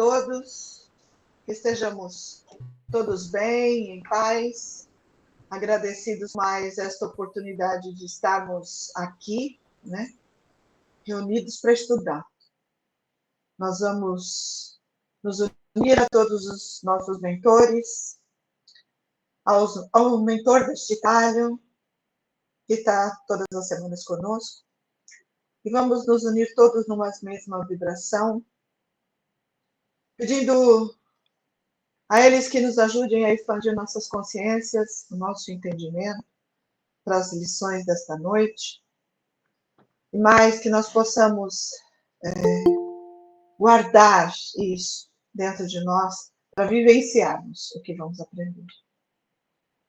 todos, que estejamos todos bem, em paz, agradecidos mais esta oportunidade de estarmos aqui, né, reunidos para estudar. Nós vamos nos unir a todos os nossos mentores, ao mentor deste Itália, que está todas as semanas conosco, e vamos nos unir todos numa mesma vibração, pedindo a eles que nos ajudem a expandir nossas consciências, o nosso entendimento para as lições desta noite, e mais que nós possamos guardar isso dentro de nós para vivenciarmos o que vamos aprender.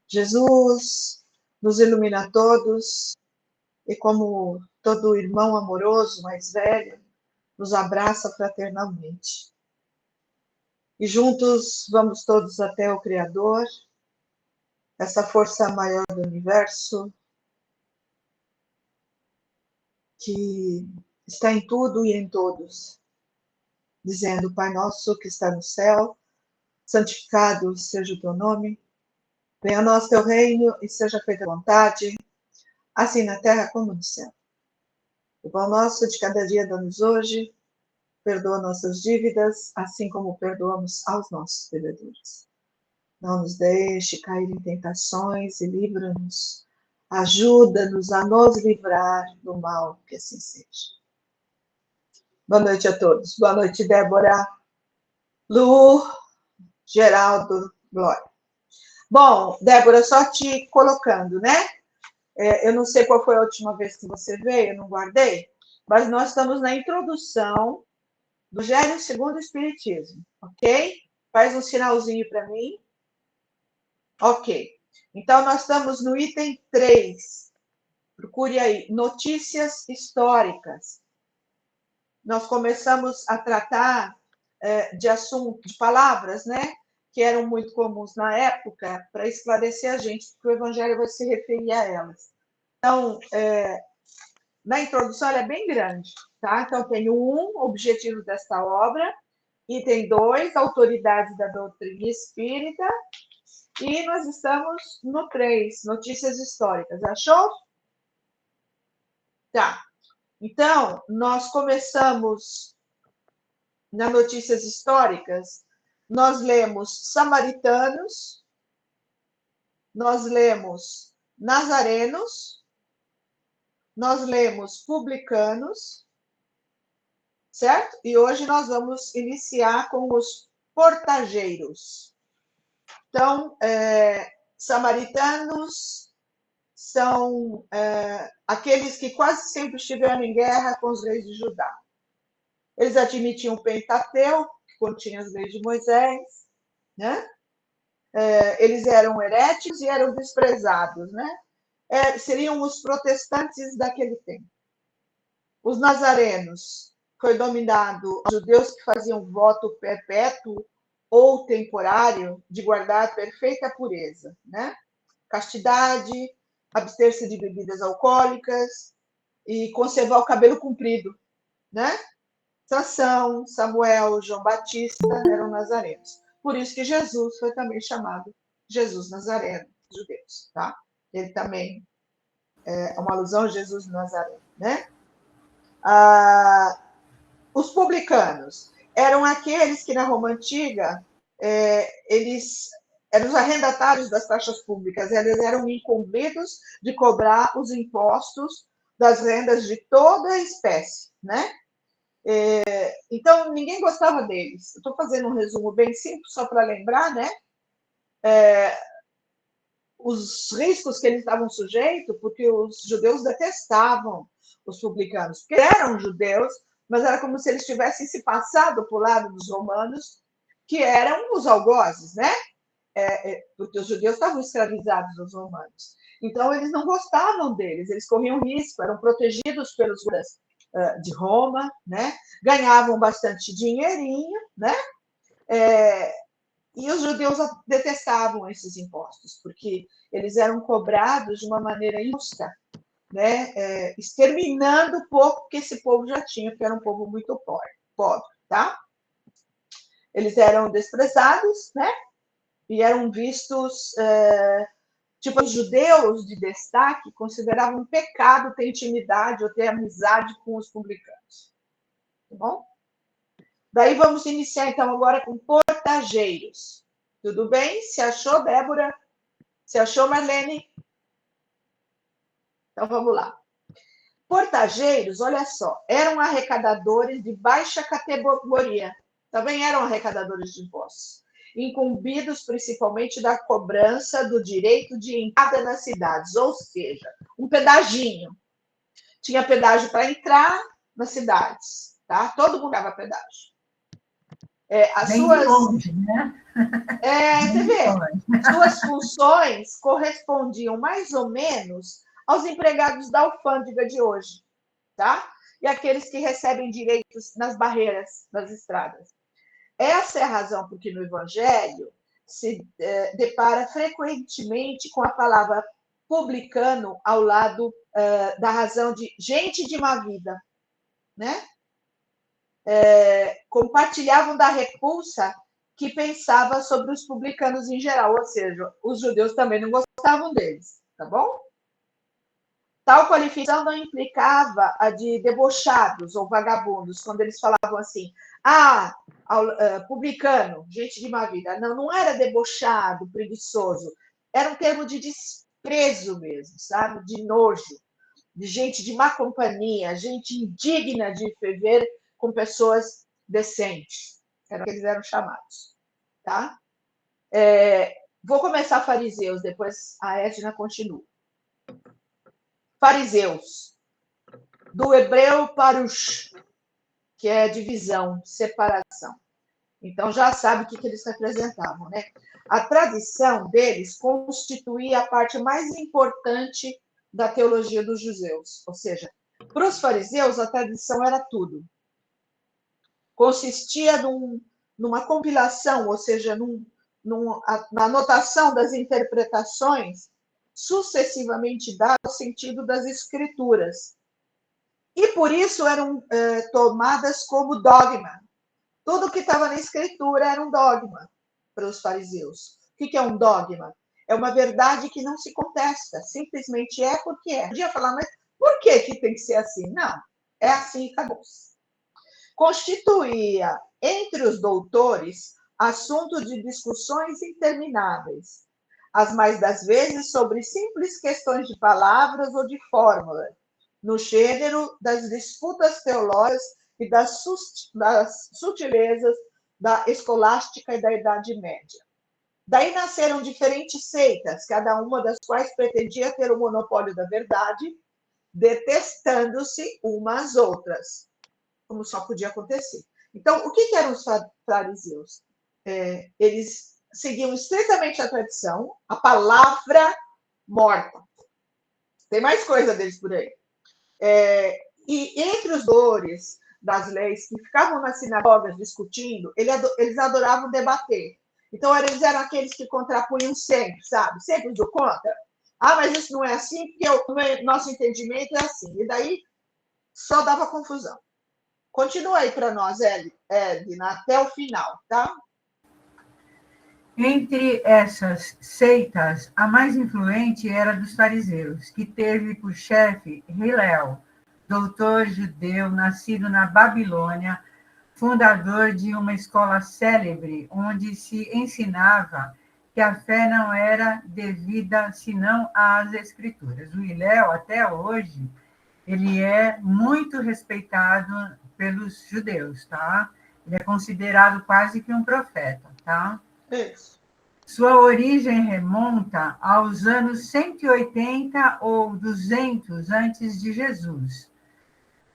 Jesus nos ilumina a todos e, como todo irmão amoroso mais velho, nos abraça fraternalmente. E juntos vamos todos até o Criador, essa força maior do universo, que está em tudo e em todos, dizendo: Pai nosso que está no céu, santificado seja o teu nome, venha a nós teu reino e seja feita a vontade, assim na terra como no céu. O pão nosso de cada dia dá-nos hoje, perdoa nossas dívidas, assim como perdoamos aos nossos devedores. Não nos deixe cair em tentações e livra-nos. Ajuda-nos a nos livrar do mal, que assim seja. Boa noite a todos. Boa noite, Débora, Lu, Geraldo, Glória. Bom, Débora, só te colocando, né? Eu não sei qual foi a última vez que você veio, eu não guardei, mas nós estamos na introdução do Evangelho segundo o Espiritismo, ok? Faz um sinalzinho para mim. Ok. Então, nós estamos no item 3. Procure aí, notícias históricas. Nós começamos a tratar de assuntos, de palavras, né? Que eram muito comuns na época, para esclarecer a gente, porque o Evangelho vai se referir a elas. Então, na introdução, ela é bem grande, tá? Então, tem o 1, objetivo desta obra, item 2, autoridades da doutrina espírita, e nós estamos no 3, notícias históricas. Achou? Tá. Então, nós começamos nas notícias históricas, nós lemos samaritanos, nós lemos nazarenos, nós lemos publicanos, certo? E hoje nós vamos iniciar com os portageiros. Então, samaritanos são aqueles que quase sempre estiveram em guerra com os reis de Judá. Eles admitiam o Pentateuco, que continha as leis de Moisés, né? Eles eram heréticos e eram desprezados, né? Seriam os protestantes daquele tempo. Os nazarenos foi dominado os judeus que faziam voto perpétuo ou temporário de guardar perfeita pureza, né? Castidade, abster-se de bebidas alcoólicas e conservar o cabelo comprido, né? Sansão, Samuel, João Batista eram nazarenos. Por isso que Jesus foi também chamado Jesus Nazareno, judeus, tá? Ele também é uma alusão a Jesus Nazareno, né? Os publicanos eram aqueles que na Roma Antiga eles eram os arrendatários das taxas públicas, eles eram incumbidos de cobrar os impostos das rendas de toda a espécie, né? Então, ninguém gostava deles. Estou fazendo um resumo bem simples, só para lembrar, né? Os riscos que eles estavam sujeitos, porque os judeus detestavam os publicanos, porque eram judeus, mas era como se eles tivessem se passado para o lado dos romanos, que eram os algozes, né? Porque os judeus estavam escravizados dos romanos. Então, eles não gostavam deles, eles corriam risco, eram protegidos pelos guardas de Roma, né? Ganhavam bastante dinheirinho, né? E os judeus detestavam esses impostos, porque eles eram cobrados de uma maneira injusta, né? Exterminando o pouco que esse povo já tinha, que era um povo muito pobre, tá? Eles eram desprezados, né? E eram vistos, tipo, os judeus de destaque consideravam um pecado ter intimidade ou ter amizade com os publicanos. Tá bom? Daí vamos iniciar, então, agora com portageiros. Tudo bem? Se achou, Débora? Se achou, Marlene? Então, vamos lá. Portageiros, olha só, eram arrecadadores de baixa categoria. Também eram arrecadadores de impostos, incumbidos principalmente da cobrança do direito de entrada nas cidades, ou seja, um pedaginho. Tinha pedágio para entrar nas cidades, tá? Todo mundo dava pedágio. As bem suas... de longe, né? Você vê, suas funções correspondiam mais ou menos aos empregados da alfândega de hoje, tá? E aqueles que recebem direitos nas barreiras das estradas. Essa é a razão por que no Evangelho se depara frequentemente com a palavra publicano ao lado da razão de gente de má vida, né? Compartilhavam da repulsa que pensava sobre os publicanos em geral, ou seja, os judeus também não gostavam deles, tá bom? Tal qualificação não implicava a de debochados ou vagabundos, quando eles falavam assim, publicano, gente de má vida. Não, não era debochado, preguiçoso. Era um termo de desprezo mesmo, sabe? De nojo, de gente de má companhia, gente indigna de viver com pessoas decentes. Era o que eles eram chamados, tá? Vou começar fariseus, depois a Edna continua. Fariseus, do hebreu parush, que é divisão, separação. Então, já sabe o que eles representavam, né? A tradição deles constituía a parte mais importante da teologia dos judeus. Ou seja, para os fariseus, a tradição era tudo. Consistia numa compilação, ou seja, na anotação das interpretações sucessivamente dadas ao sentido das escrituras. E por isso eram tomadas como dogma. Tudo que estava na escritura era um dogma para os fariseus. O que é um dogma? É uma verdade que não se contesta, simplesmente é porque é. Podia falar, mas por que tem que ser assim? Não, é assim e acabou-se. Constituía, entre os doutores, assunto de discussões intermináveis, as mais das vezes sobre simples questões de palavras ou de fórmula, no gênero das disputas teológicas e das sutilezas da escolástica e da Idade Média. Daí nasceram diferentes seitas, cada uma das quais pretendia ter o monopólio da verdade, detestando-se umas às outras, como só podia acontecer. Então, o que eram os fariseus? Eles seguiam estritamente a tradição, a palavra morta. Tem mais coisa deles por aí. E entre os doutores das leis que ficavam nas sinagogas discutindo, eles adoravam debater. Então, eles eram aqueles que contrapunham sempre, sabe? Sempre do contra. Mas isso não é assim, porque o nosso entendimento é assim. E daí, só dava confusão. Continua aí para nós, Edna, até o final, tá? Entre essas seitas, a mais influente era a dos fariseus, que teve por chefe Hillel, doutor judeu nascido na Babilônia, fundador de uma escola célebre, onde se ensinava que a fé não era devida senão às Escrituras. O Hillel, até hoje, ele é muito respeitado pelos judeus, tá? Ele é considerado quase que um profeta, tá? Isso. Sua origem remonta aos anos 180 ou 200 antes de Jesus.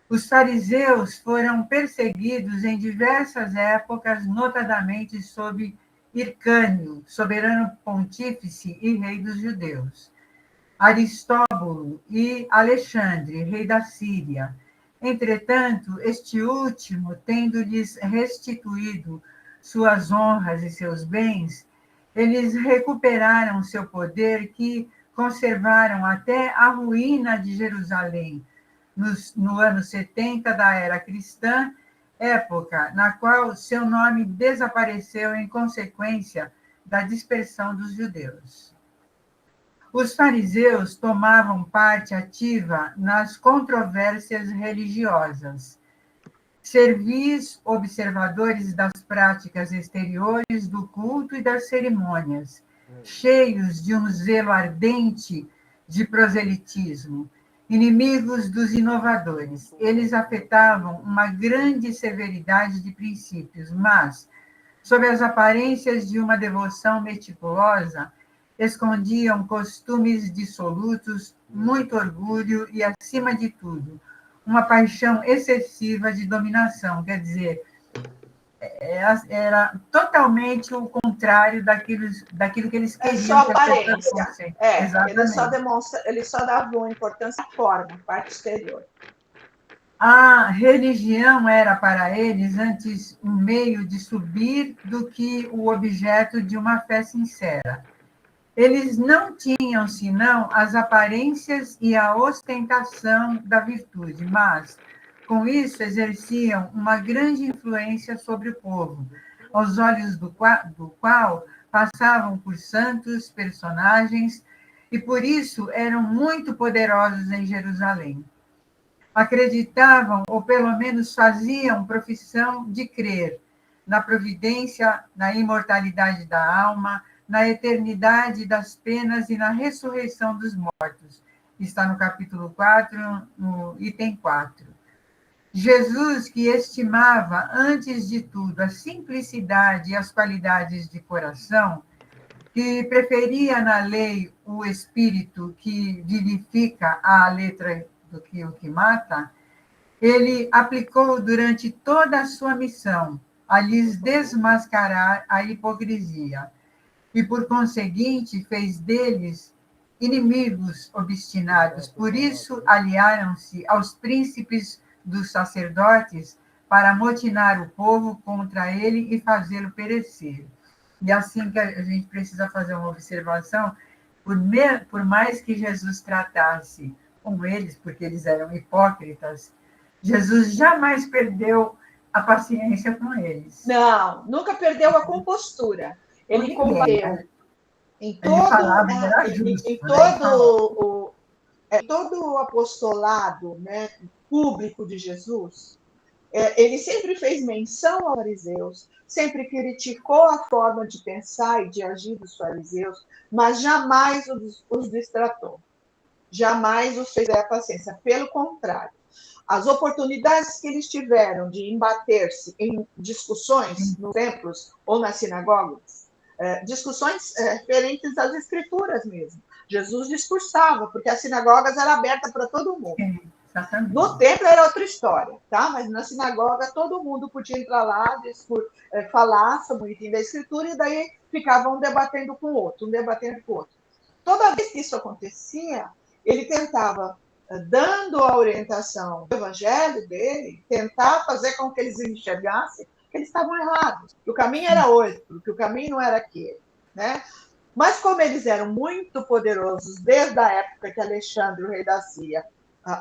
Os fariseus foram perseguidos em diversas épocas, notadamente sob Hircânio, soberano pontífice e rei dos judeus, Aristóbulo e Alexandre, rei da Síria. Entretanto, este último, tendo-lhes restituído suas honras e seus bens, eles recuperaram seu poder, que conservaram até a ruína de Jerusalém, no ano 70 da era cristã, época na qual seu nome desapareceu em consequência da dispersão dos judeus. Os fariseus tomavam parte ativa nas controvérsias religiosas, servis observadores das práticas exteriores do culto e das cerimônias, cheios de um zelo ardente de proselitismo, inimigos dos inovadores. Eles afetavam uma grande severidade de princípios, mas, sob as aparências de uma devoção meticulosa, escondiam costumes dissolutos, muito orgulho e, acima de tudo, uma paixão excessiva de dominação. Quer dizer, era totalmente o contrário daquilo que eles queriam. É só que as pessoas aparência. fossem. Exatamente. Eles só davam importância à forma, à parte exterior. A religião era para eles antes um meio de subir do que o objeto de uma fé sincera. Eles não tinham senão as aparências e a ostentação da virtude, mas, com isso, exerciam uma grande influência sobre o povo, aos olhos do qual passavam por santos personagens e, por isso, eram muito poderosos em Jerusalém. Acreditavam, ou pelo menos faziam profissão de crer na providência, na imortalidade da alma, na eternidade das penas e na ressurreição dos mortos. Está no capítulo 4, no item 4. Jesus, que estimava, antes de tudo, a simplicidade e as qualidades de coração, que preferia na lei o espírito que vivifica à letra do que o que mata, ele aplicou durante toda a sua missão a lhes desmascarar a hipocrisia e, por conseguinte, fez deles inimigos obstinados. Por isso, aliaram-se aos príncipes dos sacerdotes para amotinar o povo contra ele e fazê-lo perecer. E assim que a gente precisa fazer uma observação, por mais que Jesus tratasse com eles, porque eles eram hipócritas, Jesus jamais perdeu a paciência com eles. Não, nunca perdeu a compostura. Ele combateu em todo, todo o apostolado, né, público de Jesus. Ele sempre fez menção aos fariseus, sempre criticou a forma de pensar e de agir dos fariseus, mas jamais os distratou. Jamais os fez a paciência. Pelo contrário, as oportunidades que eles tiveram de embater-se em discussões nos templos ou nas sinagogas, discussões referentes às escrituras mesmo. Jesus discursava, porque as sinagogas eram abertas para todo mundo. No templo era outra história, tá? Mas na sinagoga todo mundo podia entrar lá, falar sobre o item da escritura, e daí ficavam debatendo com o outro, um debatendo com o outro. Toda vez que isso acontecia, ele tentava, dando a orientação do evangelho dele, tentar fazer com que eles enxergassem que eles estavam errados, que o caminho era outro, que o caminho não era aquele, né? Mas como eles eram muito poderosos desde a época que Alexandre, o rei da Síria,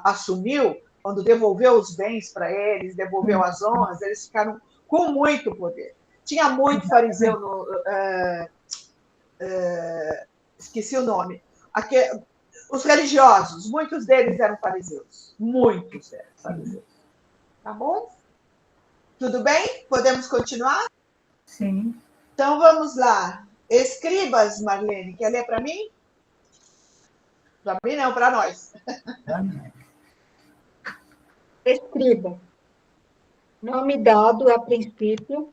assumiu, quando devolveu os bens para eles, devolveu as honras, eles ficaram com muito poder. Tinha muito fariseu esqueci o nome. Os religiosos, muitos deles eram fariseus. Muitos eram fariseus. Tá bom? Tudo bem? Podemos continuar? Sim. Então vamos lá. Escribas, Marlene, quer ler para mim? Para mim não, para nós. Escriba, nome dado a princípio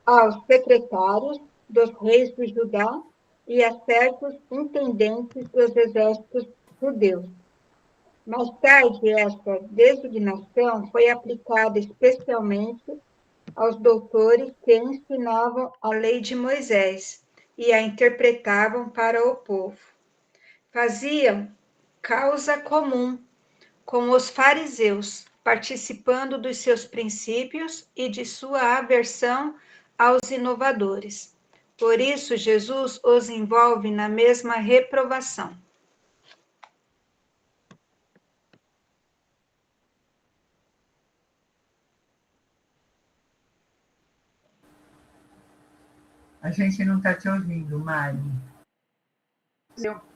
aos secretários dos reis de Judá e a certos intendentes dos exércitos judeus. Mais tarde, essa designação foi aplicada especialmente aos doutores que ensinavam a lei de Moisés e a interpretavam para o povo. Faziam causa comum com os fariseus, participando dos seus princípios e de sua aversão aos inovadores. Por isso, Jesus os envolve na mesma reprovação. A gente não está te ouvindo, Mari.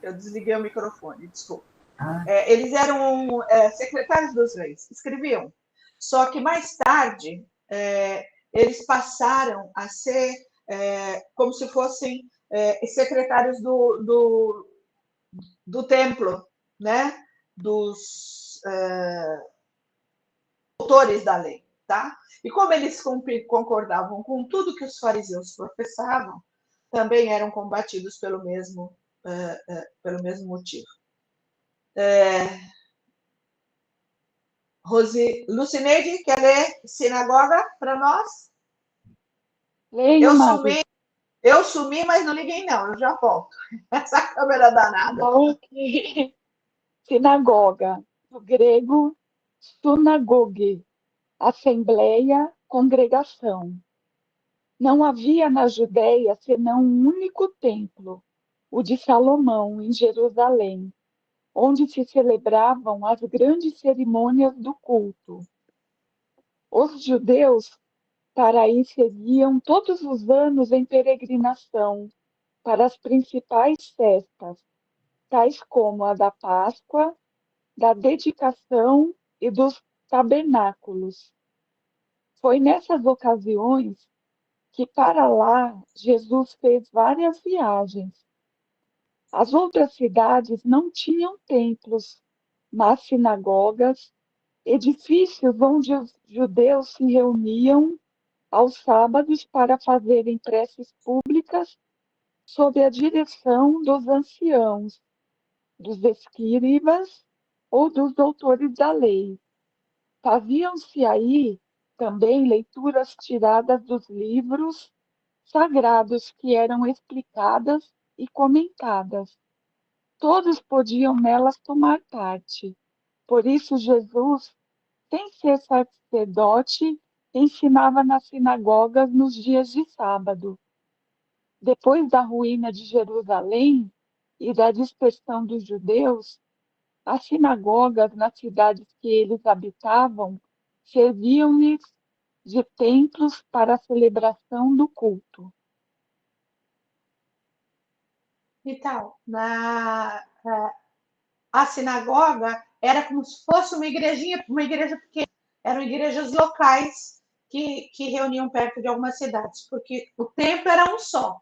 Eu desliguei o microfone, desculpa. Ah. Eles eram secretários dos reis, escreviam. Só que mais tarde, eles passaram a ser como se fossem secretários do templo, né? Dos autores da lei. Tá? E como eles concordavam com tudo que os fariseus professavam, também eram combatidos pelo mesmo motivo. Lucineide, quer ler Sinagoga para nós? Leio, Eu sumi, mas não liguei não, eu já volto. Essa câmera danada. Ok. Sinagoga, do grego sunagoge, assembleia, congregação. Não havia na Judéia senão um único templo, o de Salomão, em Jerusalém, onde se celebravam as grandes cerimônias do culto. Os judeus para aí seguiam todos os anos em peregrinação para as principais festas, tais como a da Páscoa, da dedicação e dos tabernáculos. Foi nessas ocasiões que para lá Jesus fez várias viagens. As outras cidades não tinham templos, mas sinagogas, edifícios onde os judeus se reuniam aos sábados para fazerem preces públicas sob a direção dos anciãos, dos escribas ou dos doutores da lei. Faziam-se aí também leituras tiradas dos livros sagrados que eram explicadas e comentadas. Todos podiam nelas tomar parte. Por isso, Jesus, sem ser sacerdote, ensinava nas sinagogas nos dias de sábado. Depois da ruína de Jerusalém e da dispersão dos judeus, as sinagogas nas cidades que eles habitavam serviam-lhes de templos para a celebração do culto. Então, a sinagoga era como se fosse uma igreja pequena. Eram igrejas locais que reuniam perto de algumas cidades, porque o templo era um só.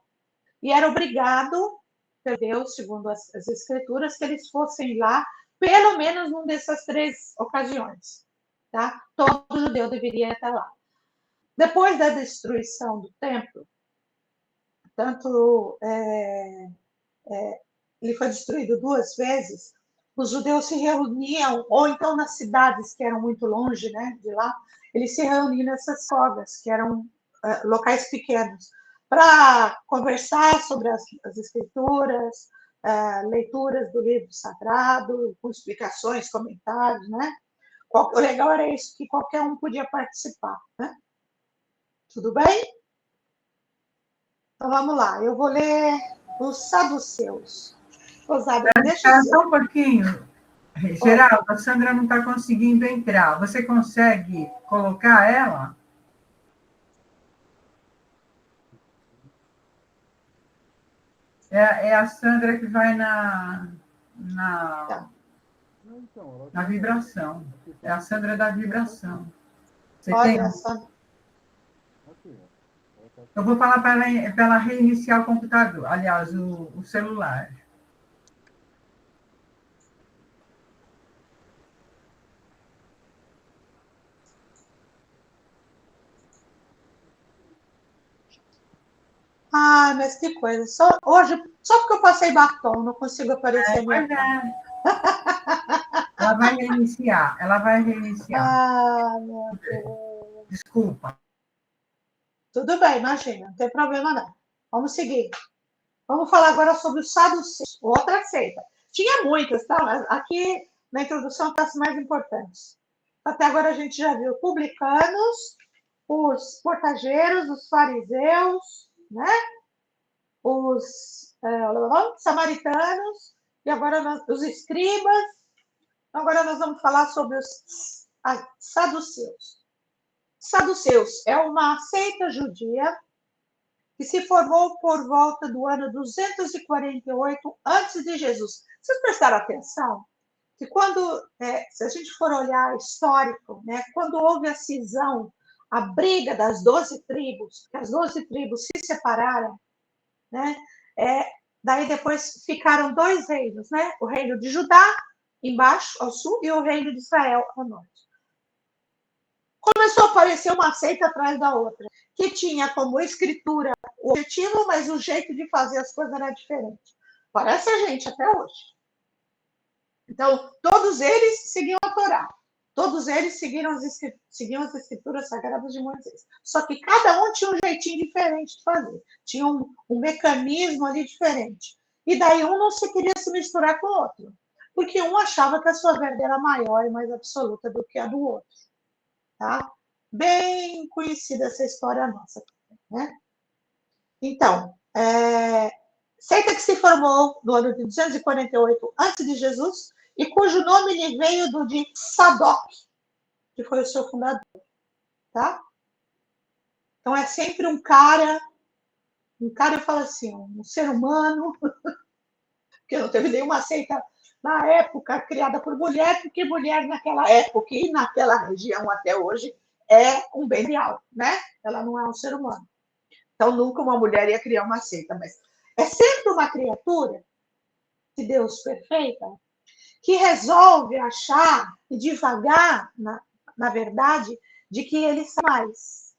E era obrigado por Deus, segundo as escrituras, que eles fossem lá, pelo menos numa dessas 3 ocasiões. Tá? Todo judeu deveria estar lá. Depois da destruição do templo, tanto ele foi destruído 2 vezes, os judeus se reuniam, ou então nas cidades que eram muito longe, né, de lá, eles se reuniam nessas sinagogas, que eram locais pequenos, para conversar sobre as escrituras, leituras do livro sagrado, com explicações, comentários, né? O legal era isso, que qualquer um podia participar, né? Tudo bem? Então vamos lá, eu vou ler os saduceus. Rosada, deixa eu... Só um pouquinho. Geraldo, a Sandra não está conseguindo entrar. Você consegue colocar ela? É a Sandra que vai na vibração. É a Sandra da vibração. Você Olha, tem? Eu vou falar para ela reiniciar o computador, aliás, o celular. Ah, mas que coisa. Hoje, só porque eu passei batom, não consigo aparecer minha cara. Ela vai reiniciar, Ah, meu Deus. Desculpa. Tudo bem, imagina, não tem problema não. Vamos seguir. Vamos falar agora sobre os saduceus, outra seita. Tinha muitas, tá? Mas aqui na introdução estão as mais importantes. Até agora a gente já viu publicanos, os portageiros, os fariseus, né? Os samaritanos, e agora os escribas. Agora nós vamos falar sobre os saduceus. Saduceus é uma seita judia que se formou por volta do ano 248 antes de Jesus. Vocês prestaram atenção? Que quando, se a gente for olhar histórico, né, quando houve a cisão, a briga das 12 tribos, que as 12 tribos se separaram, né, daí depois ficaram dois reinos, né, o reino de Judá, embaixo, ao sul, e o reino de Israel, ao norte. Começou a aparecer uma seita atrás da outra, que tinha como escritura o objetivo, mas o jeito de fazer as coisas era diferente. Parece a gente até hoje. Então, todos eles seguiam a Torá. Todos eles seguiam as escrituras sagradas de Moisés. Só que cada um tinha um jeitinho diferente de fazer. Tinha um mecanismo ali diferente. E daí um não se queria se misturar com o outro. Porque um achava que a sua verdade era maior e mais absoluta do que a do outro. Tá? Bem conhecida essa história nossa. Né? Então, seita que se formou no ano de 248 a.C., e cujo nome lhe veio do de Sadoc, que foi o seu fundador. Tá? Então, é sempre um cara, eu falo assim, um ser humano, porque não teve nenhuma seita na época criada por mulher, porque mulher naquela época e naquela região até hoje é um bem real, né? Ela não é um ser humano. Então, nunca uma mulher ia criar uma seita, mas é sempre uma criatura de Deus perfeita que resolve achar e devagar, na verdade, de que ele sabe mais,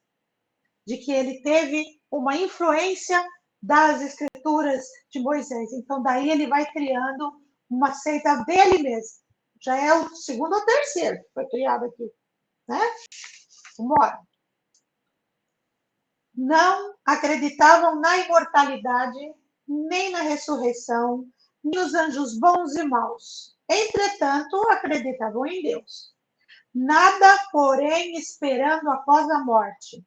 de que ele teve uma influência das escrituras de Moisés. Então, daí ele vai criando uma seita dele mesmo. Já é o segundo ou terceiro que foi criado aqui. Né? Vamos embora. Não acreditavam na imortalidade, nem na ressurreição, nem nos anjos bons e maus. Entretanto, acreditavam em Deus. Nada, porém, esperando após a morte.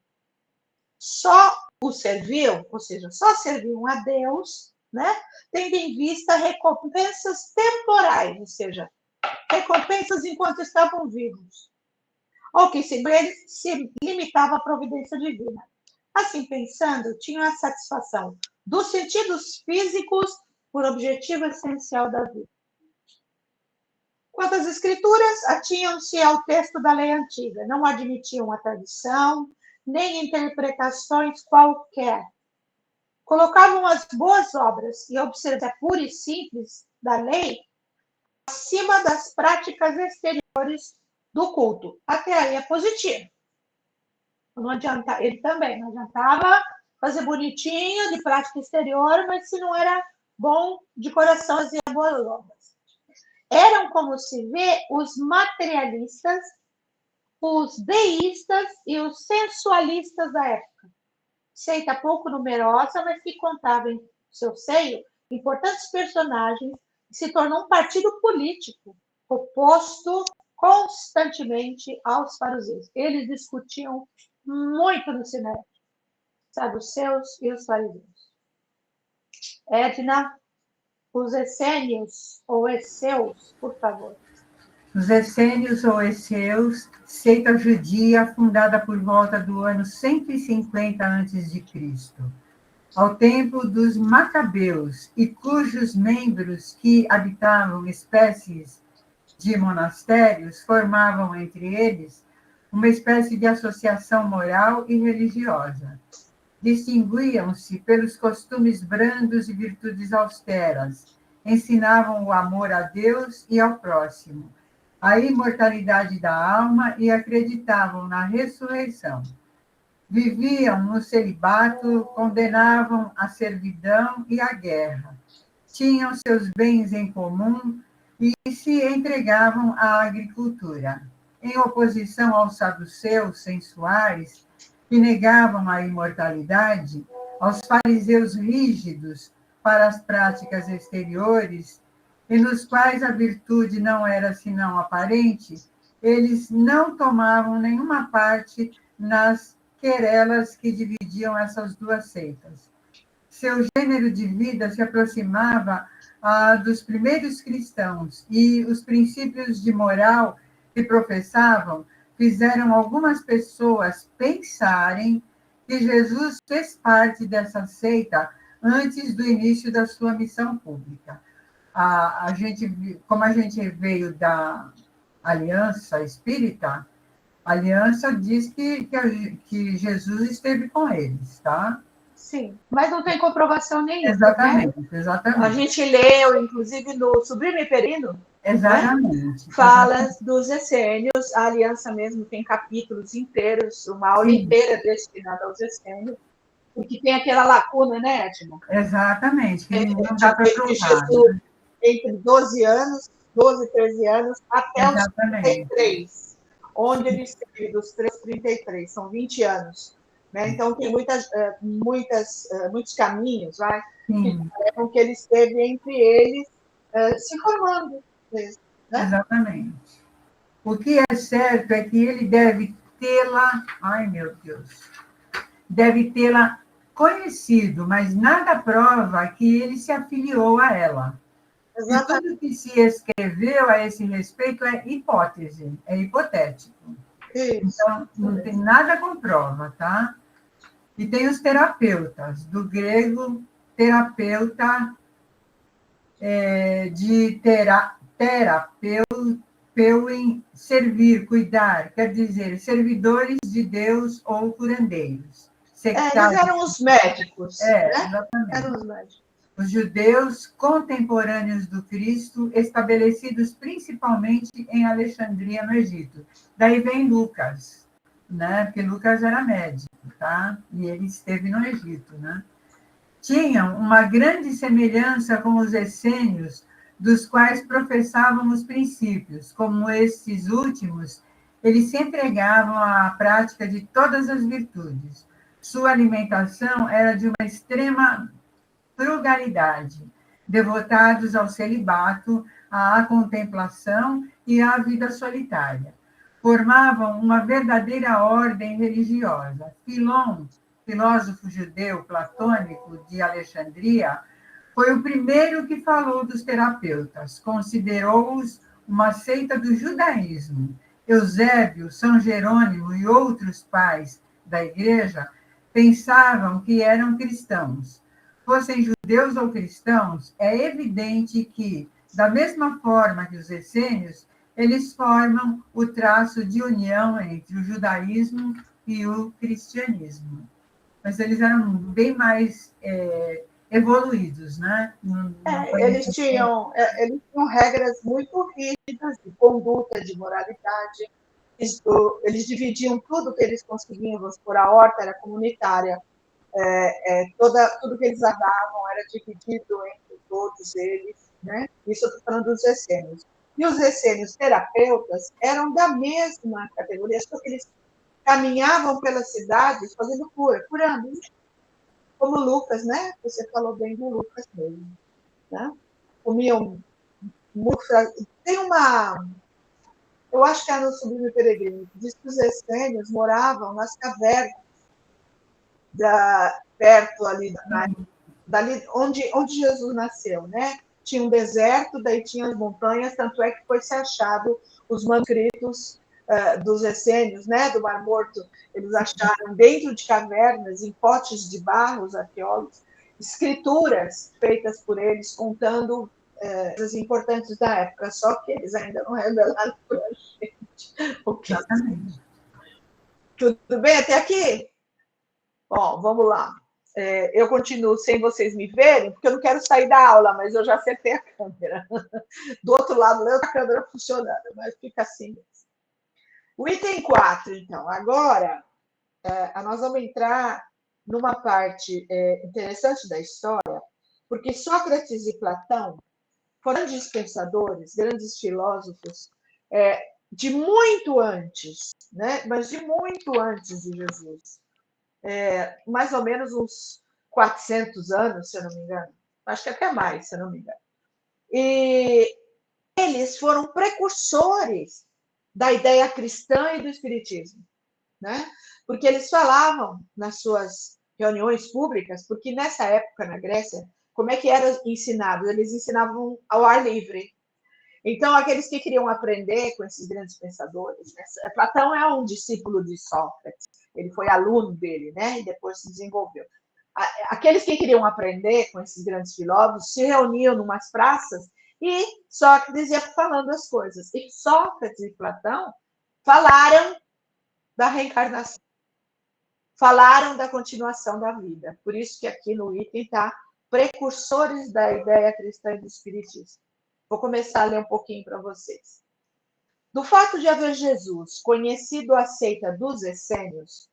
Só o serviam, ou seja, só serviam a Deus, né? Tendo em vista recompensas temporais, ou seja, recompensas enquanto estavam vivos. Ou que se limitava à providência divina. Assim pensando, tinham a satisfação dos sentidos físicos por objetivo essencial da vida. Quanto às escrituras, atinham-se ao texto da lei antiga, não admitiam a tradição, nem interpretações qualquer. Colocavam as boas obras e a observância pura e simples da lei acima das práticas exteriores do culto. Até aí é positivo. Não adianta, ele também não adiantava fazer bonitinho de prática exterior, mas se não era bom de coração, fazia boas obras. Eram, como se vê, os materialistas, os deístas e os sensualistas da época. Seita pouco numerosa, mas que contava em seu seio importantes personagens e se tornou um partido político oposto constantemente aos fariseus. Eles discutiam muito no Sinédrio, saduceus e os fariseus. Edna, os essênios ou esseus, por favor. Os essênios ou esseus, seita judia fundada por volta do ano 150 a.C., ao tempo dos Macabeus, e cujos membros que habitavam espécies de monastérios formavam entre eles uma espécie de associação moral e religiosa. Distinguiam-se pelos costumes brandos e virtudes austeras, ensinavam o amor a Deus e ao próximo, a imortalidade da alma e acreditavam na ressurreição. Viviam no celibato, condenavam a servidão e a guerra, tinham seus bens em comum e se entregavam à agricultura. Em oposição aos saduceus sensuais, que negavam a imortalidade, aos fariseus rígidos para as práticas exteriores, e nos quais a virtude não era senão aparente, eles não tomavam nenhuma parte nas querelas que dividiam essas duas seitas. Seu gênero de vida se aproximava dos primeiros cristãos, e os princípios de moral que professavam fizeram algumas pessoas pensarem que Jesus fez parte dessa seita antes do início da sua missão pública. Como a gente veio da Aliança Espírita, a Aliança diz que Jesus esteve com eles, tá? Sim, mas não tem comprovação nenhuma. Exatamente, Né? exatamente. A gente leu, inclusive, no Sublime Perino, exatamente, né? Fala exatamente. dos essênios, a Aliança mesmo tem capítulos inteiros, uma aula inteira destinada aos essênios, porque tem aquela lacuna, né, Edna? Exatamente, que não dá para provar. Jesus, né? Entre 12 anos, 12, 13 anos, até exatamente. os 33, onde ele esteve dos 3 aos 33, são 20 anos. Né? Então, tem muitos caminhos, vai, que levam que ele esteve entre eles, se formando. Né? Exatamente. O que é certo é que ele deve tê-la, ai meu Deus, deve tê-la conhecido, mas nada prova que ele se afiliou a ela. Exatamente. E tudo que se escreveu a esse respeito é hipótese, é hipotético. Isso. Então, não tem nada com prova, tá? E tem os terapeutas, do grego terapeuta, de terapeuin, servir, cuidar, quer dizer, servidores de Deus ou curandeiros. Eles eram os médicos. Né? Exatamente. Eram os médicos. Os judeus contemporâneos do Cristo, estabelecidos principalmente em Alexandria, no Egito. Daí vem Lucas, né? Porque Lucas era médico, tá? E ele esteve no Egito, né? Tinham uma grande semelhança com os essênios, dos quais professavam os princípios. Como estes últimos, eles se entregavam à prática de todas as virtudes. Sua alimentação era de uma extrema frugalidade, devotados ao celibato, à contemplação e à vida solitária. Formavam uma verdadeira ordem religiosa. Filon, filósofo judeu platônico de Alexandria, foi o primeiro que falou dos terapeutas, considerou-os uma seita do judaísmo. Eusébio, São Jerônimo e outros pais da igreja pensavam que eram cristãos. Fossem judeus ou cristãos, é evidente que, da mesma forma que os essênios, eles formam o traço de união entre o judaísmo e o cristianismo. Mas eles eram bem mais evoluídos, né? Eles tinham regras muito rígidas de conduta, de moralidade. Eles dividiam tudo que eles conseguiam, vamos por a horta era comunitária. Tudo que eles davam era dividido entre todos eles, né? Isso eu estou falando dos essênios. E os essênios terapeutas eram da mesma categoria, só que eles caminhavam pelas cidades fazendo cura, curando, como Lucas, né? Você falou bem do Lucas mesmo, né? Comiam muito. Tem eu acho que era no Sublime Peregrino, que diz que os essênios moravam nas cavernas perto ali, dali onde Jesus nasceu, né? Tinha um deserto, daí tinha as montanhas, tanto é que foi se achado os manuscritos dos essênios, né? Do Mar Morto, eles acharam dentro de cavernas, em potes de barro, os arqueólogos, escrituras feitas por eles contando coisas importantes da época, só que eles ainda não revelaram para a gente. Okay. Tudo bem até aqui? Bom, vamos lá. Eu continuo sem vocês me verem, porque eu não quero sair da aula, mas eu já acertei a câmera. Do outro lado, eu a câmera funcionando, mas fica assim mesmo. O item 4, então. Agora, nós vamos entrar numa parte interessante da história, porque Sócrates e Platão foram grandes pensadores, grandes filósofos, de muito antes, né? Mas de muito antes de Jesus. Mais ou menos uns 400 anos, se eu não me engano. Acho que até mais, se eu não me engano. E eles foram precursores da ideia cristã e do espiritismo, né? Porque eles falavam nas suas reuniões públicas, porque nessa época na Grécia, como é que era ensinado? Eles ensinavam ao ar livre. Então, aqueles que queriam aprender com esses grandes pensadores, né? Platão é um discípulo de Sócrates, ele foi aluno dele, né? E depois se desenvolveu. Aqueles que queriam aprender com esses grandes filósofos se reuniam em umas praças e Sócrates ia falando as coisas. E Sócrates e Platão falaram da reencarnação, falaram da continuação da vida. Por isso que aqui no item está precursores da ideia cristã e do espiritismo. Vou começar a ler um pouquinho para vocês. Do fato de haver Jesus conhecido a seita dos essênios,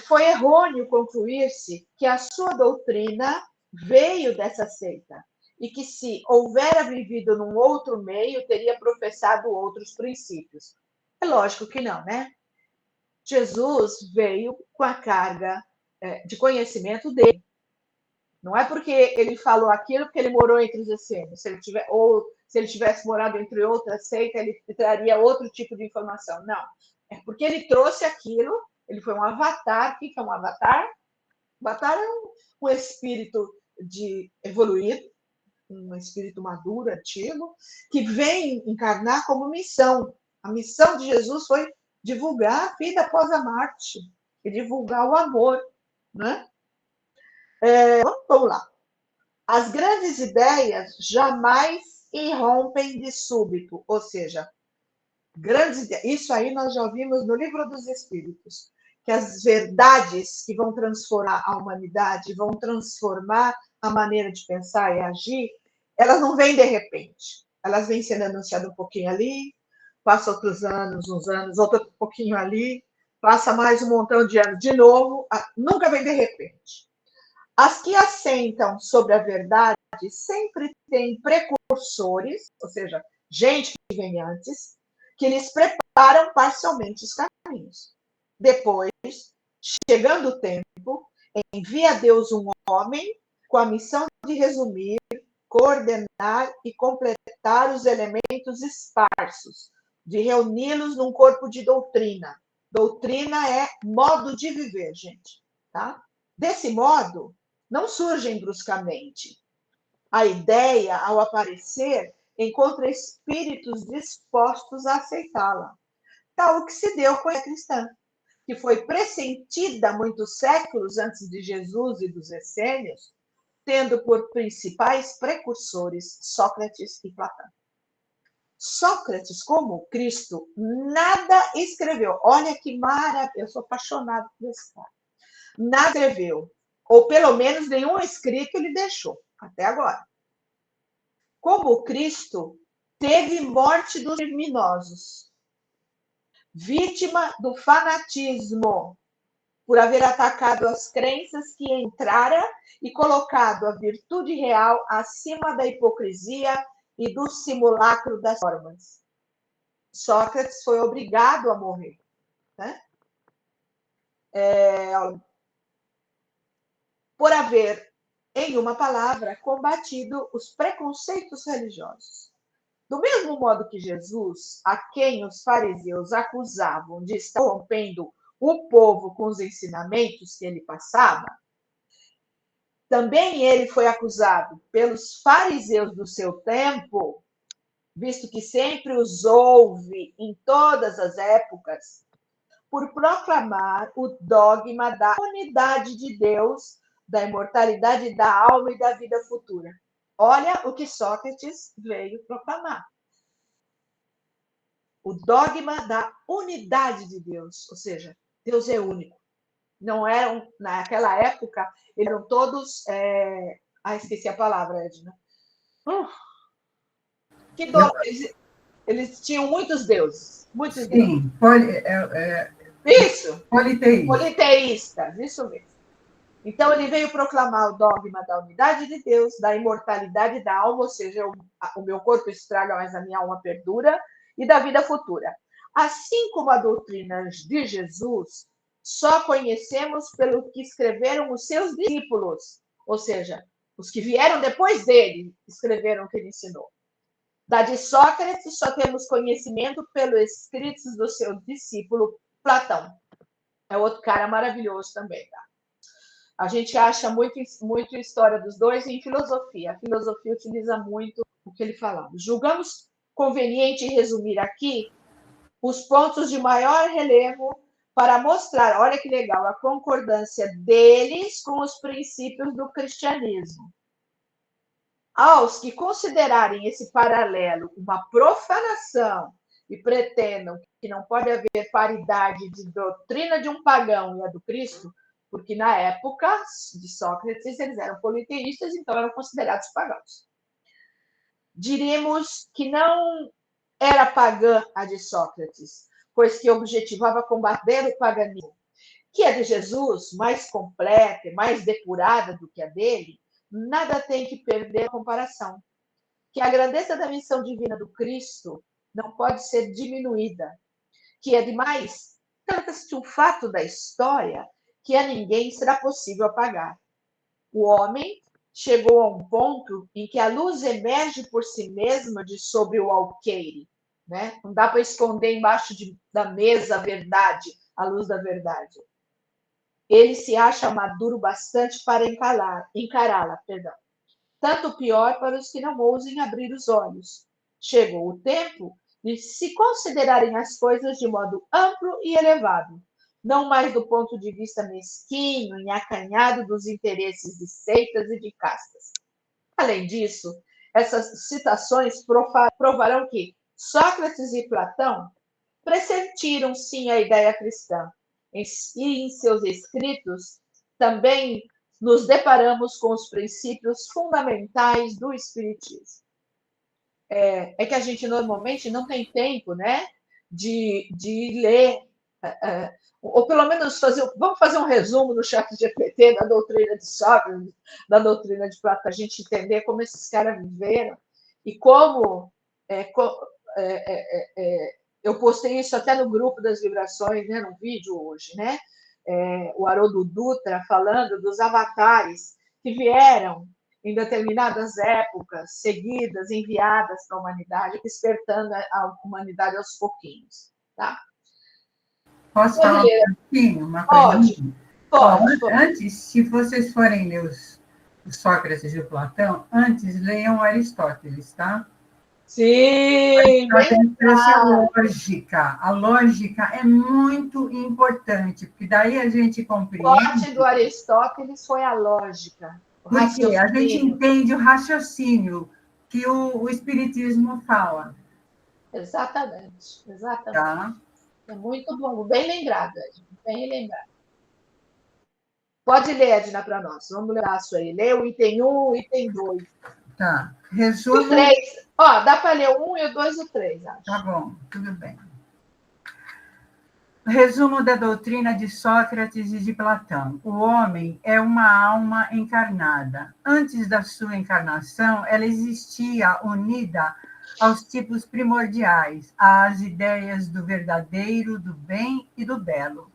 foi errôneo concluir-se que a sua doutrina veio dessa seita e que, se houvera vivido num outro meio, teria professado outros princípios. É lógico que não, né? Jesus veio com a carga de conhecimento dele. Não é porque ele falou aquilo porque ele morou entre os essênios. Se ele tivesse morado entre outra seita, ele traria outro tipo de informação. Não. É porque ele trouxe aquilo. Ele foi um avatar. O que é um avatar? Avatar é um espírito evoluído, um espírito maduro, antigo, que vem encarnar como missão. A missão de Jesus foi divulgar a vida após a morte e divulgar o amor, né? Vamos lá. As grandes ideias jamais irrompem de súbito, ou seja, grandes ideias. Isso aí nós já ouvimos no Livro dos Espíritos, que as verdades que vão transformar a humanidade, vão transformar a maneira de pensar e agir, elas não vêm de repente. Elas vêm sendo anunciadas um pouquinho ali, passa outros anos, uns anos, outro pouquinho ali, passa mais um montão de anos de novo, nunca vem de repente. As que assentam sobre a verdade sempre têm precursores, ou seja, gente que vem antes, que lhes preparam parcialmente os caminhos. Depois, chegando o tempo, envia Deus um homem com a missão de resumir, coordenar e completar os elementos esparsos, de reuni-los num corpo de doutrina. Doutrina é modo de viver, gente. Tá? Desse modo, não surgem bruscamente. A ideia, ao aparecer, encontra espíritos dispostos a aceitá-la. Tal que se deu com a cristã, que foi pressentida muitos séculos antes de Jesus e dos essênios, tendo por principais precursores Sócrates e Platão. Sócrates, como Cristo, nada escreveu. Olha que maravilha, eu sou apaixonado por esse cara. Nada escreveu, ou pelo menos nenhum escrito ele deixou, até agora. Como Cristo, teve morte dos criminosos, vítima do fanatismo, por haver atacado as crenças que entrara e colocado a virtude real acima da hipocrisia e do simulacro das formas. Sócrates foi obrigado a morrer, né? Por haver, em uma palavra, combatido os preconceitos religiosos. Do mesmo modo que Jesus, a quem os fariseus acusavam de estar corrompendo o povo com os ensinamentos que ele passava, também ele foi acusado pelos fariseus do seu tempo, visto que sempre os houve em todas as épocas, por proclamar o dogma da unidade de Deus, da imortalidade da alma e da vida futura. Olha o que Sócrates veio proclamar. O dogma da unidade de Deus, ou seja, Deus é único. Não eram, naquela época, eram todos... esqueci a palavra, Edna. Que dor! Eles tinham muitos deuses. Muitos Sim, deuses. Isso! Politeístas, isso mesmo. Então, ele veio proclamar o dogma da unidade de Deus, da imortalidade da alma, ou seja, o meu corpo estraga, mas a minha alma perdura, e da vida futura. Assim como a doutrina de Jesus, só conhecemos pelo que escreveram os seus discípulos, ou seja, os que vieram depois dele escreveram o que ele ensinou. Da de Sócrates, só temos conhecimento pelos escritos do seu discípulo Platão. É outro cara maravilhoso também, tá? A gente acha muito história dos dois em filosofia. A filosofia utiliza muito o que ele falava. Julgamos conveniente resumir aqui os pontos de maior relevo para mostrar, olha que legal, a concordância deles com os princípios do cristianismo. Aos que considerarem esse paralelo uma profanação e pretendam que não pode haver paridade de doutrina de um pagão e a do Cristo, porque na época de Sócrates eles eram politeístas, então eram considerados pagãos. Diríamos que não era pagã a de Sócrates, pois que objetivava combater o paganismo, que a de Jesus, mais completa e mais depurada do que a dele, nada tem que perder a comparação. Que a grandeza da missão divina do Cristo não pode ser diminuída. Que é demais, trata-se de um fato da história que a ninguém será possível apagar. O homem chegou a um ponto em que a luz emerge por si mesma de sobre o alqueire. Né? Não dá para esconder embaixo da mesa a verdade, a luz da verdade. Ele se acha maduro bastante para encará-la. Tanto pior para os que não ousem abrir os olhos. Chegou o tempo de se considerarem as coisas de modo amplo e elevado, não mais do ponto de vista mesquinho e acanhado dos interesses de seitas e de castas. Além disso, essas citações provarão que Sócrates e Platão pressentiram sim a ideia cristã, e em seus escritos também nos deparamos com os princípios fundamentais do Espiritismo. É que a gente normalmente não tem tempo, né, de ler, ou pelo menos vamos fazer um resumo no ChatGPT da doutrina de Sócrates, da doutrina de Platão, a gente entender como esses caras viveram e como eu postei isso até no grupo das vibrações, né, no vídeo hoje, né? O Haroldo Dutra falando dos avatares que vieram em determinadas épocas seguidas, enviadas para a humanidade, despertando a humanidade aos pouquinhos. Tá? Posso falar um pouquinho? Uma coisa? Pode. Antes, se vocês forem ler os Sócrates e o Platão, antes leiam Aristóteles, tá? Sim! A lógica. A lógica é muito importante, porque daí a gente compreende. O forte do Aristóteles foi a lógica. Porque a gente entende o raciocínio que o Espiritismo fala. Exatamente. Tá? É muito bom, bem lembrado, Edna, bem lembrado. Pode ler, Edna, para nós. Vamos ler isso aí. Lê o item 1, o item 2. Tá. Resumo. O 3. Ó, dá para ler o 1 e o 2 e o 3, acho. Tá bom, tudo bem. Resumo da doutrina de Sócrates e de Platão. O homem é uma alma encarnada. Antes da sua encarnação, ela existia unida aos tipos primordiais, às ideias do verdadeiro, do bem e do belo.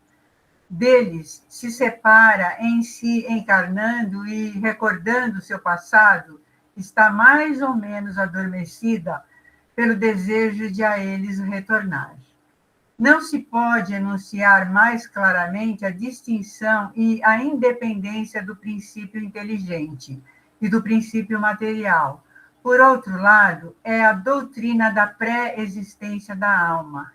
Deles se separa em si encarnando e recordando seu passado, está mais ou menos adormecida pelo desejo de a eles retornar. Não se pode enunciar mais claramente a distinção e a independência do princípio inteligente e do princípio material. Por outro lado, é a doutrina da pré-existência da alma,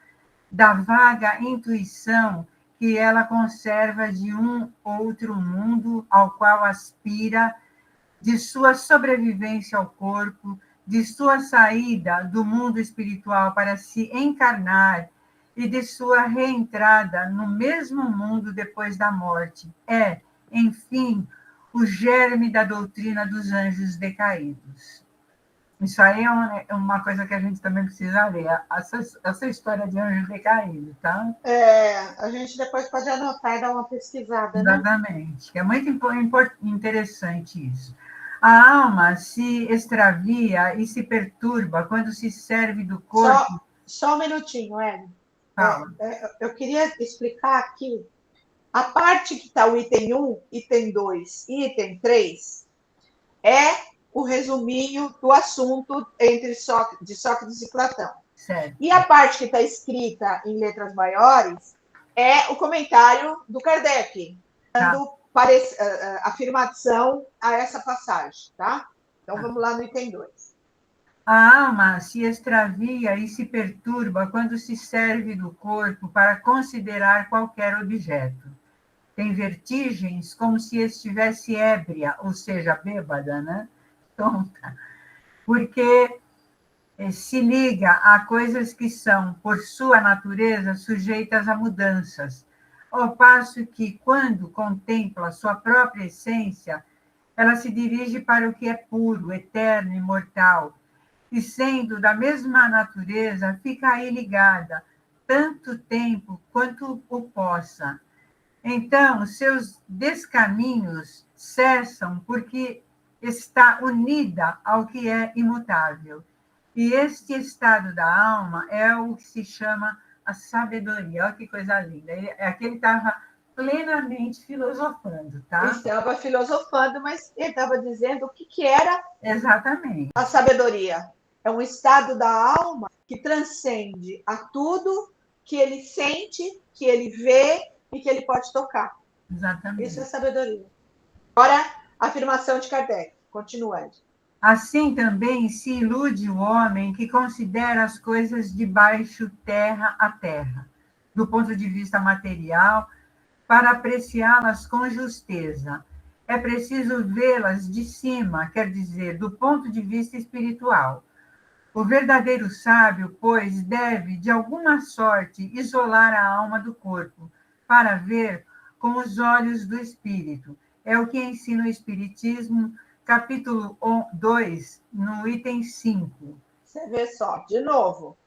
da vaga intuição que ela conserva de um outro mundo ao qual aspira, de sua sobrevivência ao corpo, de sua saída do mundo espiritual para se encarnar e de sua reentrada no mesmo mundo depois da morte. É, enfim, o germe da doutrina dos anjos decaídos. Isso aí é uma coisa que a gente também precisa ler, essa história de anjo decaído, tá? A gente depois pode anotar e dar uma pesquisada, né? Exatamente, é muito interessante isso. A alma se extravia e se perturba quando se serve do corpo. Só um minutinho, Hélio. Eu queria explicar aqui a parte que está o item 1, item 2 e item 3 é o resuminho do assunto de Sócrates e Platão. Certo. E a parte que está escrita em letras maiores é o comentário do Kardec, dando afirmação a essa passagem, tá? Então, vamos lá no item 2. A alma se extravia e se perturba quando se serve do corpo para considerar qualquer objeto. Tem vertigens como se estivesse ébria, ou seja, bêbada, né? Tonta. Porque se liga a coisas que são, por sua natureza, sujeitas a mudanças, ao passo que, quando contempla sua própria essência, ela se dirige para o que é puro, eterno, imortal, e sendo da mesma natureza, fica aí ligada, tanto tempo quanto o possa. Então, seus descaminhos cessam porque está unida ao que é imutável. E este estado da alma é o que se chama a sabedoria. Olha que coisa linda. Aqui ele estava plenamente filosofando, tá? Ele estava filosofando, mas ele estava dizendo o que era Exatamente. a sabedoria. É um estado da alma que transcende a tudo que ele sente, que ele vê e que ele pode tocar. Exatamente. Isso é sabedoria. Agora, a afirmação de Kardec. Continuando. Assim também se ilude o homem que considera as coisas de baixo terra a terra, do ponto de vista material, para apreciá-las com justeza. É preciso vê-las de cima, quer dizer, do ponto de vista espiritual. O verdadeiro sábio, pois, deve, de alguma sorte, isolar a alma do corpo, para ver com os olhos do espírito. É o que ensina o Espiritismo, capítulo 2, no item 5. Você vê só, de novo.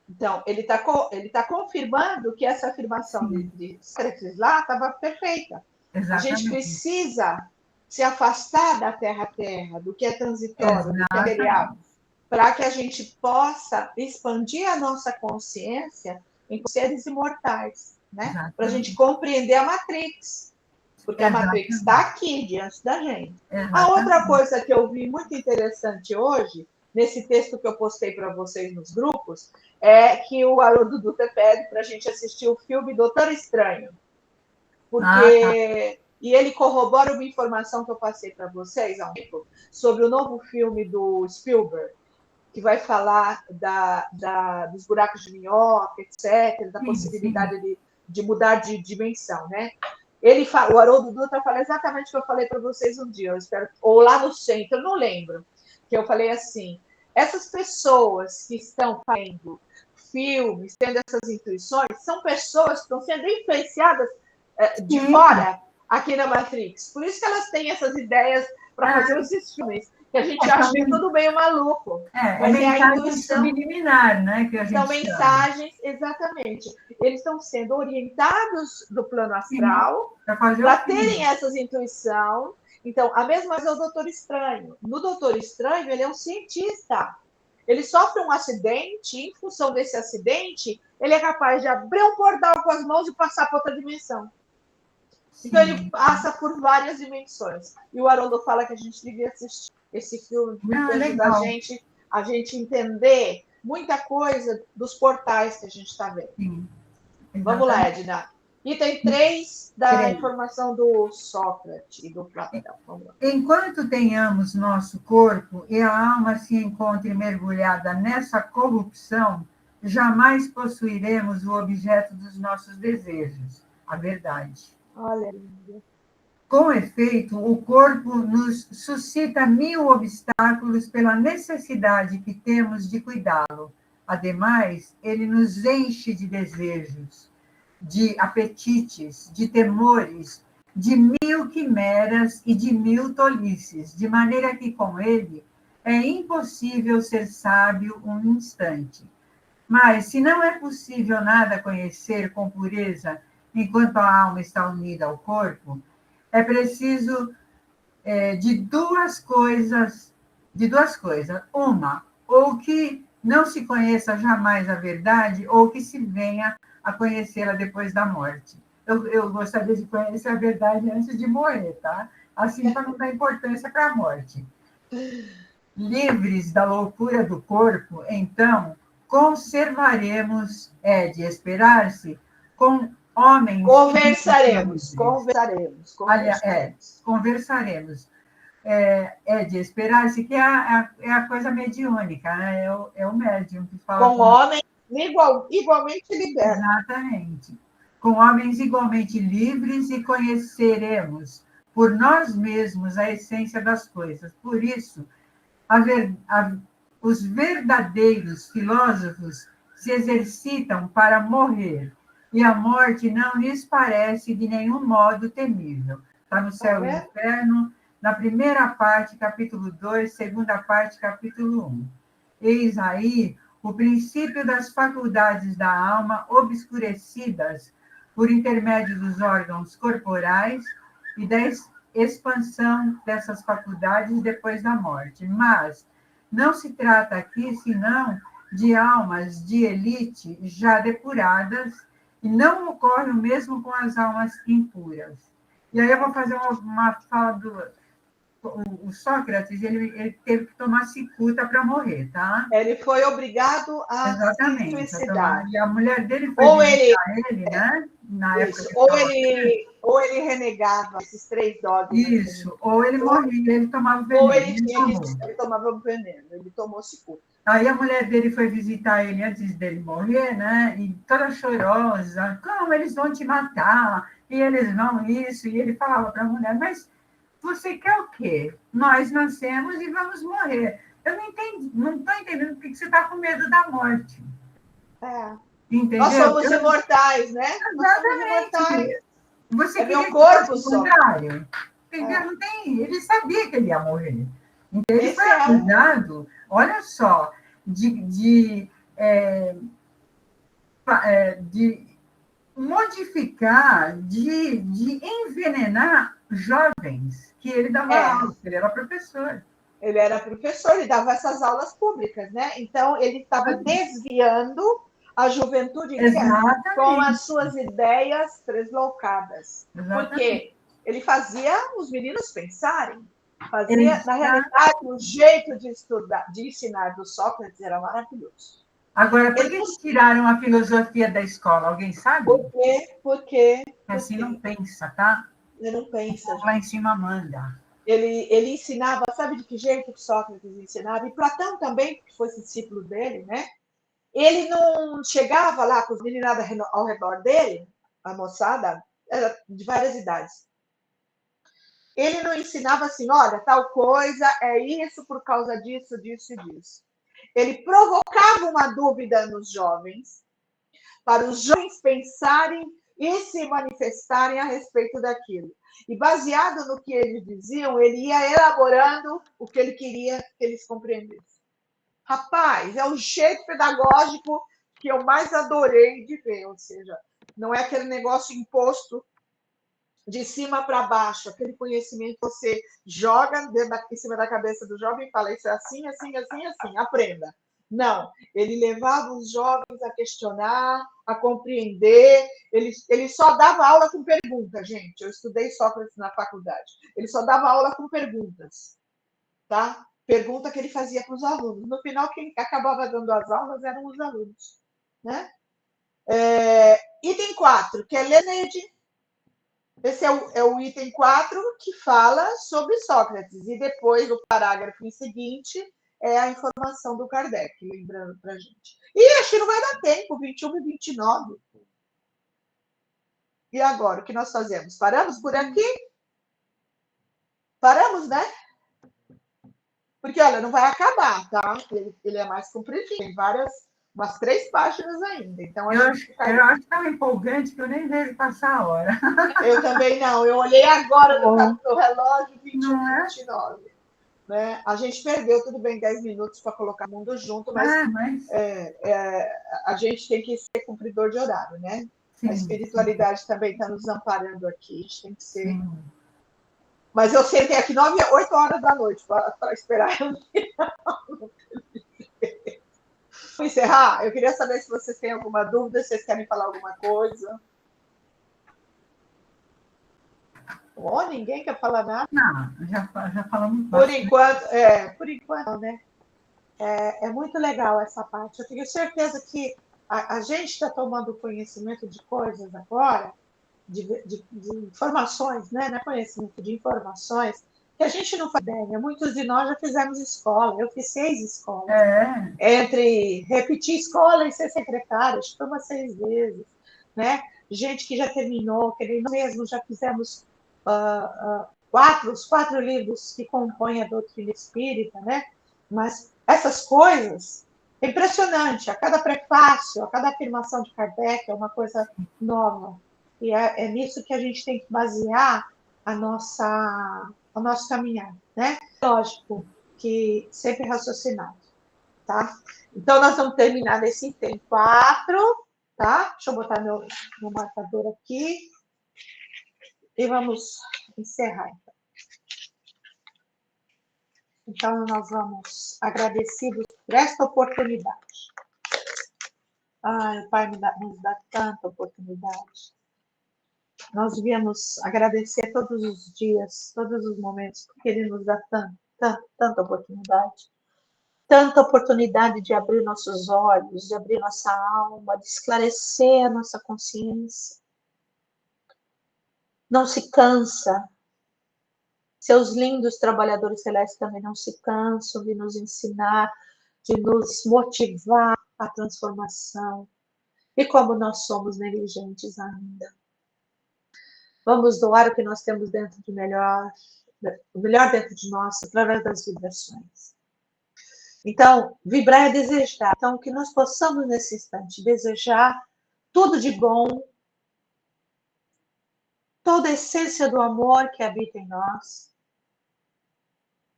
Então, ele tá confirmando que essa afirmação de Sócrates lá estava perfeita. Exatamente. A gente precisa se afastar da terra-terra, do que é transitório, do que é material, para que a gente possa expandir a nossa consciência em seres imortais, né? Para a gente compreender a Matrix. Porque a Matrix está aqui, diante da gente. A outra coisa que eu vi muito interessante hoje, nesse texto que eu postei para vocês nos grupos, é que o Haroldo Dutra pede para a gente assistir o filme Doutor Estranho. Porque... E ele corrobora uma informação que eu passei para vocês há um tempo sobre o novo filme do Spielberg, que vai falar dos buracos de minhoca, etc., da possibilidade de mudar de dimensão, né? O Haroldo Dutra fala exatamente o que eu falei para vocês um dia, eu espero, ou lá no centro, eu não lembro, que eu falei assim, essas pessoas que estão fazendo filmes, tendo essas intuições, são pessoas que estão sendo influenciadas de fora aqui na Matrix. Por isso que elas têm essas ideias para fazer esses filmes, que a gente acha que é tudo meio maluco. Mas é a intuição subliminar, né? Que a gente são mensagens, exatamente. Eles estão sendo orientados do plano astral para terem essas intuições. Então, a mesma coisa é o Doutor Estranho. No Doutor Estranho, ele é um cientista. Ele sofre um acidente, e, em função desse acidente, ele é capaz de abrir um portal com as mãos e passar para outra dimensão. Então, ele passa por várias dimensões. E o Haroldo fala que a gente devia assistir esse filme, porque ajuda a gente entender muita coisa dos portais que a gente está vendo. Sim, vamos lá, Edna. Item 3 da informação do Sócrates e do Platão. Vamos lá. Enquanto tenhamos nosso corpo e a alma se encontre mergulhada nessa corrupção, jamais possuiremos o objeto dos nossos desejos, a verdade. Olha, com efeito, o corpo nos suscita 1000 obstáculos pela necessidade que temos de cuidá-lo. Ademais, ele nos enche de desejos, de apetites, de temores, de 1000 quimeras e de 1000 tolices, de maneira que com ele é impossível ser sábio um instante. Mas, se não é possível nada conhecer com pureza enquanto a alma está unida ao corpo, é preciso de duas coisas. Uma, ou que não se conheça jamais a verdade, ou que se venha a conhecê-la depois da morte. Eu gostaria de conhecer a verdade antes de morrer, tá? Assim, para não dar importância para a morte. Livres da loucura do corpo, então, conservaremos, de esperar-se, com homens... Conversaremos. Conversaremos é de esperar-se que é a coisa mediúnica, né? É o médium que fala Com homens igualmente libertos. Exatamente. Com homens igualmente livres e conheceremos por nós mesmos a essência das coisas. Por isso, os verdadeiros filósofos se exercitam para morrer, e a morte não lhes parece de nenhum modo temível. Está no Céu e no Inferno, na primeira parte, capítulo 2, segunda parte, capítulo 1. Eis aí o princípio das faculdades da alma obscurecidas por intermédio dos órgãos corporais e da expansão dessas faculdades depois da morte. Mas não se trata aqui, senão, de almas de elite já depuradas, e não ocorre o mesmo com as almas impuras. E aí eu vou fazer uma fala do... O Sócrates, ele teve que tomar cicuta para morrer, tá? Ele foi obrigado a Exatamente, se suicidar. e a mulher dele foi Ou visitar ele, né? Na isso, época que ou ele renegava esses 3 dogmas. Isso, ou ele morria, ele tomava veneno. Ou ele tomava veneno, ele tomou cicuta. Aí a mulher dele foi visitar ele antes dele morrer, né? E toda chorosa, como eles vão te matar? E eles vão isso. E ele falava para a mulher, mas você quer o quê? Nós nascemos e vamos morrer. Eu não entendi, não estou entendendo por que você está com medo da morte. Entendeu? Nós somos imortais, né? Exatamente. Você meu corpo só. Contrário. Entendeu? Não tem... Ele sabia que ele ia morrer. Então, ele foi acusado, olha só, de modificar, de envenenar jovens, que ele dava aula, ele era professor. Ele era professor e dava essas aulas públicas, né? Então, ele estava desviando a juventude com as suas ideias tresloucadas. Porque ele fazia os meninos pensarem. Fazia, na realidade, o jeito de estudar, de ensinar do Sócrates era maravilhoso. Agora, por que eles tiraram a filosofia da escola? Alguém sabe? Por quê? Assim não pensa, tá? Ele não pensa. Lá em cima manda. Ele ensinava, sabe de que jeito que Sócrates ensinava? E Platão também, que foi discípulo dele, né? Ele não chegava lá com os meninos ao redor dele, a moçada, era de várias idades. Ele não ensinava assim, olha, tal coisa é isso por causa disso, disso e disso. Ele provocava uma dúvida nos jovens, para os jovens pensarem e se manifestarem a respeito daquilo. E baseado no que eles diziam, ele ia elaborando o que ele queria que eles compreendessem. Rapaz, é o jeito pedagógico que eu mais adorei de ver, ou seja, não é aquele negócio imposto de cima para baixo, aquele conhecimento que você joga em cima da cabeça do jovem e fala, isso é assim, assim, assim, assim, aprenda. Não, ele levava os jovens a questionar, a compreender, ele só dava aula com perguntas, gente. Eu estudei Sócrates na faculdade. Ele só dava aula com perguntas, tá? Pergunta que ele fazia para os alunos. No final, quem acabava dando as aulas eram os alunos, né? Item 4, que é Leonede. Esse é o item 4 que fala sobre Sócrates. E depois, o parágrafo em seguinte, é a informação do Kardec, lembrando para a gente. E acho que não vai dar tempo, 21 e 29. E agora, o que nós fazemos? Paramos por aqui? Paramos, né? Porque, olha, não vai acabar, tá? Ele é mais compridinho, tem umas 3 páginas ainda. Então, eu acho tão empolgante que eu nem vejo passar a hora. Eu também não. Eu olhei agora no relógio, 21 e 29. Né? A gente perdeu, tudo bem, 10 minutos para colocar o mundo junto, mas a gente tem que ser cumpridor de horário, né? Sim, a espiritualidade também está nos amparando aqui, a gente tem que ser. Sim. Mas eu sentei aqui 8 horas da noite para esperar eu Vou encerrar. Eu queria saber se vocês têm alguma dúvida, se vocês querem falar alguma coisa. Ninguém quer falar nada? Não, já falamos. Por enquanto, né? É muito legal essa parte. Eu tenho certeza que a gente está tomando conhecimento de coisas agora, de informações, né? Não é conhecimento de informações que a gente não faz ideia. Muitos de nós já fizemos escola. Eu fiz 6 escolas. Entre repetir escola e ser secretária, acho que foi umas 6 vezes. Né? Gente que já terminou, que nós mesmos já fizemos os 4 livros que compõem a doutrina espírita, né? Mas essas coisas, é impressionante. A cada prefácio, a cada afirmação de Kardec é uma coisa nova. E é nisso que a gente tem que basear o nosso caminhar, né? Lógico que sempre raciocinado, tá? Então, nós vamos terminar nesse item 4, tá? Deixa eu botar meu marcador aqui. E vamos encerrar. Então, nós vamos agradecidos por esta oportunidade. Ai, o Pai nos dá tanta oportunidade. Nós devíamos agradecer todos os dias, todos os momentos, porque Ele nos dá tanta oportunidade. Tanta oportunidade de abrir nossos olhos, de abrir nossa alma, de esclarecer a nossa consciência. Não se cansa. Seus lindos trabalhadores celestes também não se cansam de nos ensinar, de nos motivar à transformação. E como nós somos negligentes ainda. Vamos doar o que nós temos dentro de melhor, o melhor dentro de nós, através das vibrações. Então, vibrar é desejar. Então, que nós possamos, nesse instante, desejar tudo de bom, toda a essência do amor que habita em nós,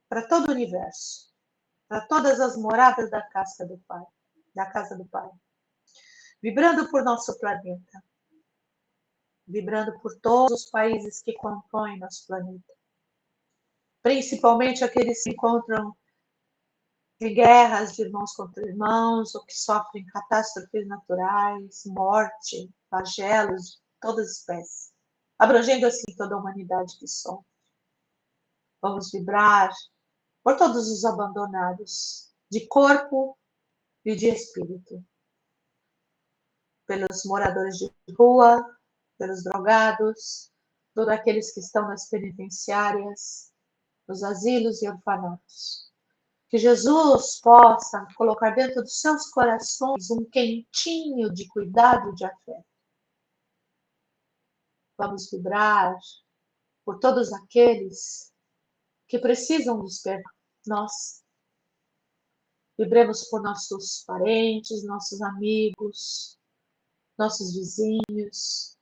para todo o universo, para todas as moradas da casa do Pai. Vibrando por nosso planeta, vibrando por todos os países que compõem nosso planeta, principalmente aqueles que se encontram em guerras de irmãos contra irmãos, ou que sofrem catástrofes naturais, morte, flagelos de todas as espécies, abrangendo assim toda a humanidade que sofre. Vamos vibrar por todos os abandonados, de corpo e de espírito, pelos moradores de rua, pelos drogados, todos aqueles que estão nas penitenciárias, nos asilos e orfanatos. Que Jesus possa colocar dentro dos seus corações um quentinho de cuidado e de afeto. Vamos vibrar por todos aqueles que precisam nos perdoar. Nós vibremos por nossos parentes, nossos amigos, nossos vizinhos,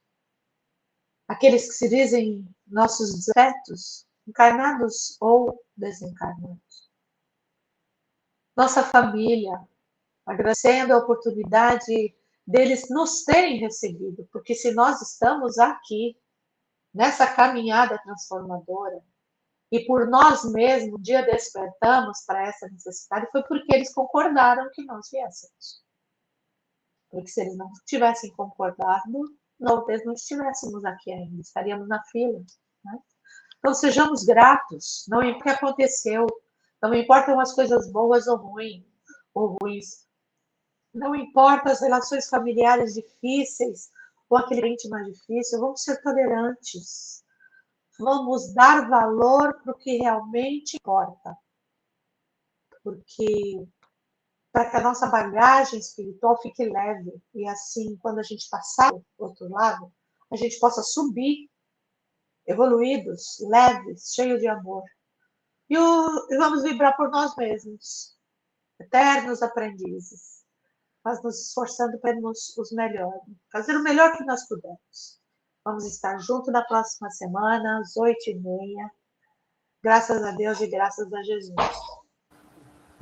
aqueles que se dizem nossos afetos, encarnados ou desencarnados. Nossa família, agradecendo a oportunidade deles nos terem recebido, porque se nós estamos aqui, nessa caminhada transformadora, e por nós mesmos, um dia despertamos para essa necessidade, foi porque eles concordaram que nós viéssemos. Porque se eles não tivessem concordado, talvez não estivéssemos aqui ainda, estaríamos na fila. Né? Então, sejamos gratos, não importa o que aconteceu, não importam as coisas boas ou ruins, não importa as relações familiares difíceis ou aquele ente mais difícil, vamos ser tolerantes. Vamos dar valor para o que realmente importa. Porque para que a nossa bagagem espiritual fique leve e assim, quando a gente passar do outro lado, a gente possa subir, evoluídos, leves, cheios de amor. E vamos vibrar por nós mesmos, eternos aprendizes, mas nos esforçando para sermos os melhores, fazer o melhor que nós pudermos. Vamos estar juntos na próxima semana, às 8h30. Graças a Deus e graças a Jesus.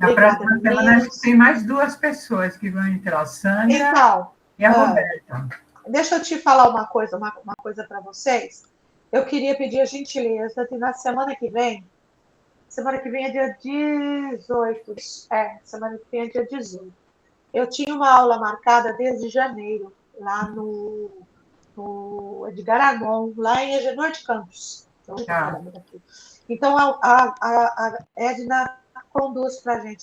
Na próxima semana, acho que tem mais 2 pessoas que vão entrar, a Sandra e a Roberta. Deixa eu te falar uma coisa para vocês. Eu queria pedir a gentileza de na semana que vem é dia 18. Semana que vem é dia 18. Eu tinha uma aula marcada desde janeiro, lá no Edgar Armon, lá em Agenor de Campos. Então, a Edna conduz para a gente